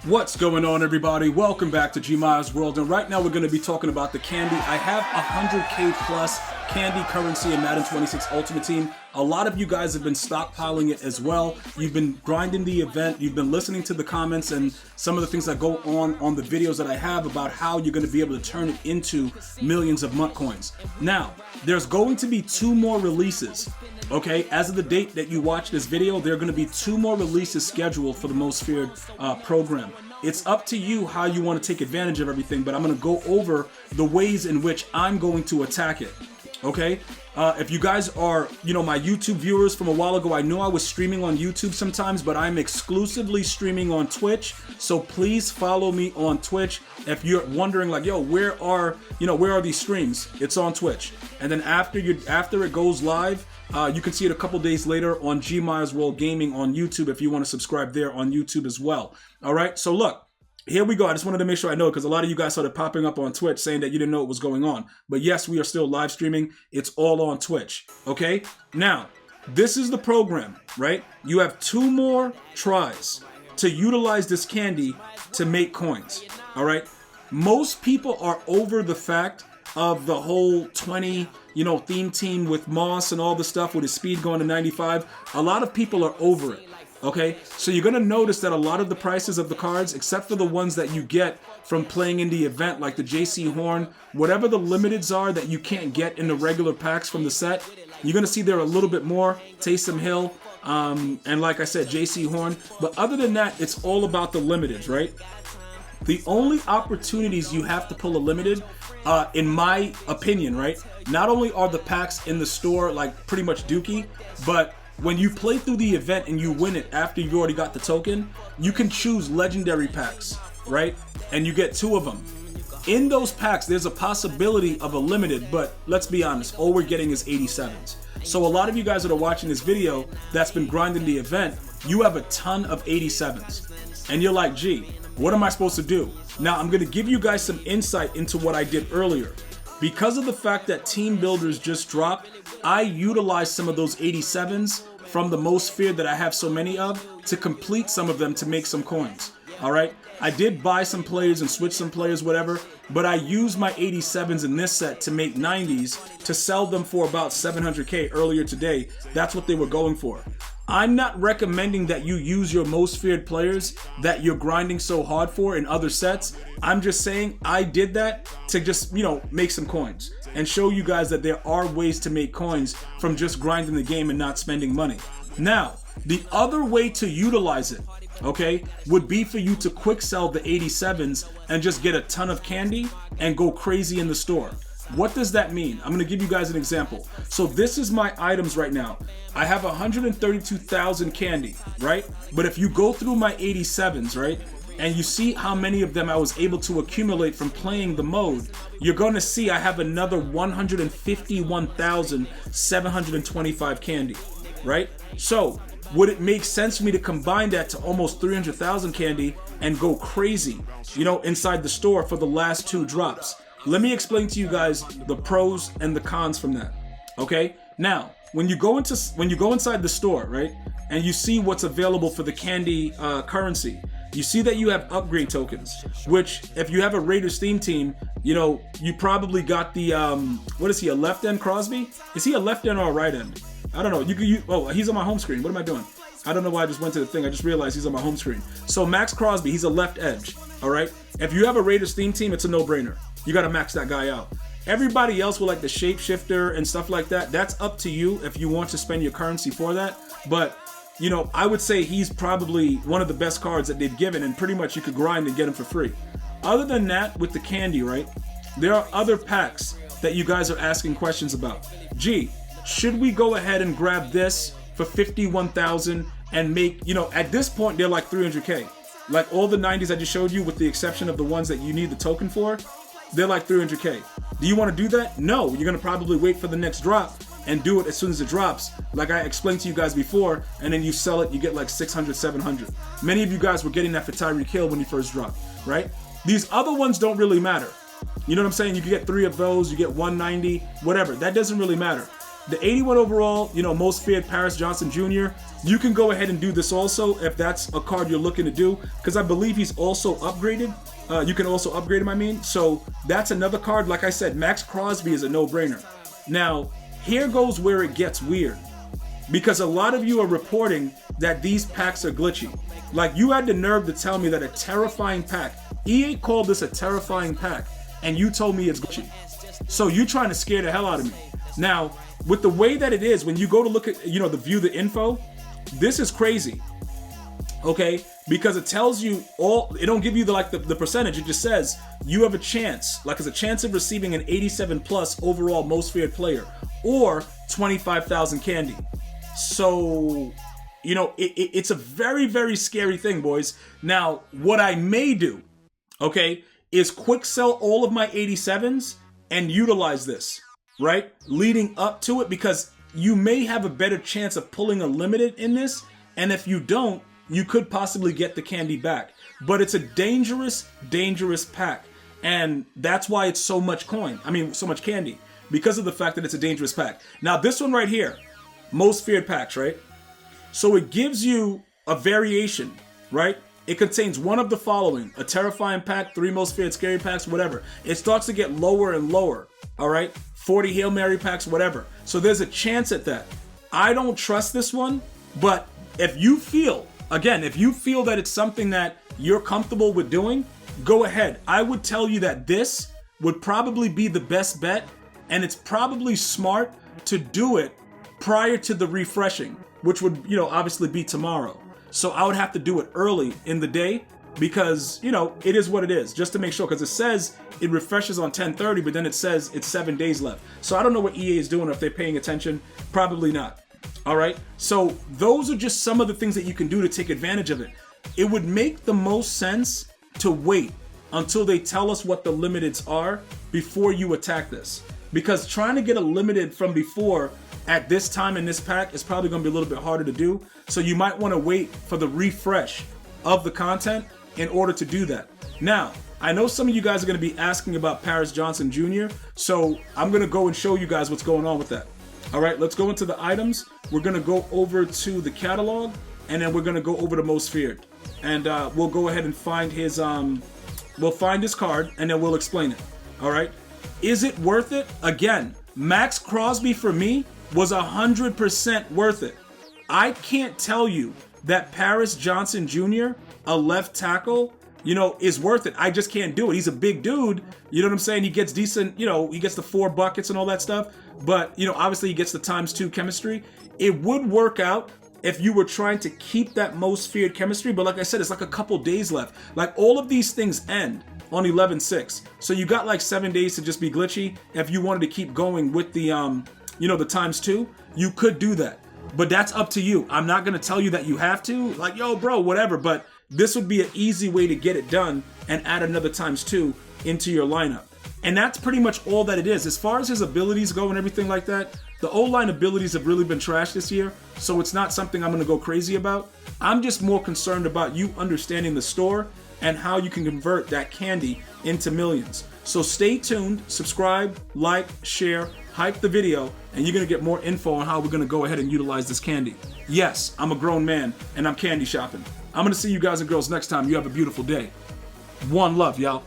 What's going on, everybody? Welcome back to GmiasWorld, and right now we're going to be talking about the candy. I have 100k plus candy currency in Madden 26 Ultimate Team. A lot of you guys have been stockpiling it as well. You've been grinding the event, you've been listening to the comments and some of the things that go on the videos that I have about how you're going to be able to turn it into millions of MUT coins. Now, there's going to be 2 more releases. Okay, as of the date that you watch this video, there are going to be 2 more releases scheduled for the Most Feared program. It's up to you how you want to take advantage of everything, but I'm going to go over the ways in which I'm going to attack it. Okay, if you guys are, my YouTube viewers from a while ago, I know I was streaming on YouTube sometimes, but I'm exclusively streaming on Twitch. So please follow me on Twitch. If you're wondering, like, yo, where are these streams? It's on Twitch. And then after it goes live, you can see it a couple days later on GmiasWorld Gaming on YouTube if you want to subscribe there on YouTube as well. All right, so look. Here we go. I just wanted to make sure I know because a lot of you guys started popping up on Twitch saying that you didn't know what was going on. But yes, we are still live streaming. It's all on Twitch. Okay? Now, this is the program, right? You have 2 more tries to utilize this candy to make coins. All right? Most people are over the fact of the whole 20, theme team with Moss and all the stuff with his speed going to 95. A lot of people are over it. Okay, so you're going to notice that a lot of the prices of the cards, except for the ones that you get from playing in the event, like the JC Horn, whatever the limiteds are that you can't get in the regular packs from the set, you're going to see there a little bit more. Taysom Hill, and like I said, JC Horn. But other than that, it's all about the limiteds, right? The only opportunities you have to pull a limited, in my opinion, right? Not only are the packs in the store like pretty much dookie, but when you play through the event and you win it after you already got the token, you can choose legendary packs, right? And you get 2 of them. In those packs, there's a possibility of a limited, but let's be honest, all we're getting is 87s. So a lot of you guys that are watching this video that's been grinding the event, you have a ton of 87s. And you're like, gee, what am I supposed to do? Now, I'm going to give you guys some insight into what I did earlier. Because of the fact that Team Builders just dropped, I utilized some of those 87s from the Most Feared that I have so many of to complete some of them to make some coins. All right, I did buy some players and switch some players, whatever, but I used my 87s in this set to make 90s to sell them for about 700k earlier today. That's what they were going for. I'm not recommending that you use your Most Feared players that you're grinding so hard for in other sets. I'm just saying I did that to just, make some coins and show you guys that there are ways to make coins from just grinding the game and not spending money. Now, the other way to utilize it, okay, would be for you to quick sell the 87s and just get a ton of candy and go crazy in the store. What does that mean? I'm going to give you guys an example. So this is my items right now. I have 132,000 candy, right? But if you go through my 87s, right, and you see how many of them I was able to accumulate from playing the mode, you're going to see I have another 151,725 candy, right? So would it make sense for me to combine that to almost 300,000 candy and go crazy, inside the store for the last 2 drops? Let me explain to you guys the pros and the cons from that. Okay? Now, when you go inside the store, right, and you see what's available for the candy currency, you see that you have upgrade tokens, which if you have a Raiders theme team, you probably got the what is he, a left end Crosby? Is he a left end or a right end? I don't know. Oh, he's on my home screen. What am I doing? I don't know why I just went to the thing. I just realized he's on my home screen. So Max Crosby, he's a left edge. All right. If you have a Raiders theme team, it's a no-brainer. You got to max that guy out. Everybody else with like the shapeshifter and stuff like that, that's up to you if you want to spend your currency for that. But, I would say he's probably one of the best cards that they've given, and pretty much you could grind and get him for free. Other than that, with the candy, right, there are other packs that you guys are asking questions about. Gee, should we go ahead and grab this for 51,000 and make, at this point, they're like 300k. Like all the 90s I just showed you, with the exception of the ones that you need the token for, they're like 300k. Do you want to do that? No, you're going to probably wait for the next drop and do it as soon as it drops, like I explained to you guys before, and then you sell it, you get like 600, 700. Many of you guys were getting that for Tyreek Hill when he first dropped, right? These other ones don't really matter. You know what I'm saying? You can get 3 of those, you get 190, whatever. That doesn't really matter. the 81 overall, you know, most feared Paris Johnson Jr., you can go ahead and do this also if that's a card you're looking to do, because I believe he's also upgraded. You can also upgrade him, I mean. So that's another card. Like I said, Max Crosby is a no-brainer. Now, here goes where it gets weird, because a lot of you are reporting that these packs are glitchy. Like, you had the nerve to tell me that a terrifying pack, EA called this a terrifying pack, and you told me it's glitchy. So you're trying to scare the hell out of me. Now, with the way that it is, when you go to look at, you know, the view the info, this is crazy, okay? Because it tells you all, it don't give you the percentage, it just says you have a chance, like it's a chance of receiving an 87 plus overall most feared player, or 25,000 candy. So, you know, it's a very, very scary thing, boys. Now, what I may do, okay, is quick sell all of my 87s and utilize this, right? Leading up to it, because you may have a better chance of pulling a limited in this, and if you don't, you could possibly get the candy back. But it's a dangerous, dangerous pack, and that's why it's so much coin. I mean, so much candy, because of the fact that it's a dangerous pack. Now, this one right here, most feared packs, right? So it gives you a variation, right? It contains one of the following: a terrifying pack, 3 most feared scary packs, whatever. It starts to get lower and lower, all right? 40 Hail Mary packs, whatever. So there's a chance at that. I don't trust this one, but if you feel, again, if you feel that it's something that you're comfortable with doing, go ahead. I would tell you that this would probably be the best bet, and it's probably smart to do it prior to the refreshing, which would, you know, obviously be tomorrow. So I would have to do it early in the day, because, you know, it is what it is, just to make sure, because it says it refreshes on 10:30, but then it says it's 7 days left. So I don't know what EA is doing, if they're paying attention. Probably not. All right. So those are just some of the things that you can do to take advantage of it. It would make the most sense to wait until they tell us what the limiteds are before you attack this, because trying to get a limited from before at this time in this pack is probably going to be a little bit harder to do. So you might want to wait for the refresh of the content in order to do that. Now, I know some of you guys are going to be asking about Paris Johnson Jr., so I'm going to go and show you guys what's going on with that. All right, let's go into the items. We're going to go over to the catalog, and then we're going to go over to most feared. And we'll go ahead and find his, we'll find his card, and then we'll explain it. All right, is it worth it? Again, Max Crosby for me was 100% worth it. I can't tell you that Paris Johnson Jr., a left tackle, you know, is worth it. I just can't do it. He's a big dude. You know what I'm saying? He gets decent, you know, he gets the 4 buckets and all that stuff. But, you know, obviously he gets the ×2 chemistry. It would work out if you were trying to keep that most feared chemistry. But like I said, it's like a couple days left. Like, all of these things end on 11/6. So you got like 7 days to just be glitchy. If you wanted to keep going with the, you know, the ×2, you could do that. But that's up to you. I'm not going to tell you that you have to. Like, yo, bro, whatever. But this would be an easy way to get it done and add another ×2 into your lineup. And that's pretty much all that it is. As far as his abilities go and everything like that, the O-line abilities have really been trashed this year, so it's not something I'm going to go crazy about. I'm just more concerned about you understanding the store and how you can convert that candy into millions. So stay tuned, subscribe, like, share, hype the video, and you're going to get more info on how we're going to go ahead and utilize this candy. Yes, I'm a grown man, and I'm candy shopping. I'm going to see you guys and girls next time. You have a beautiful day. One love, y'all.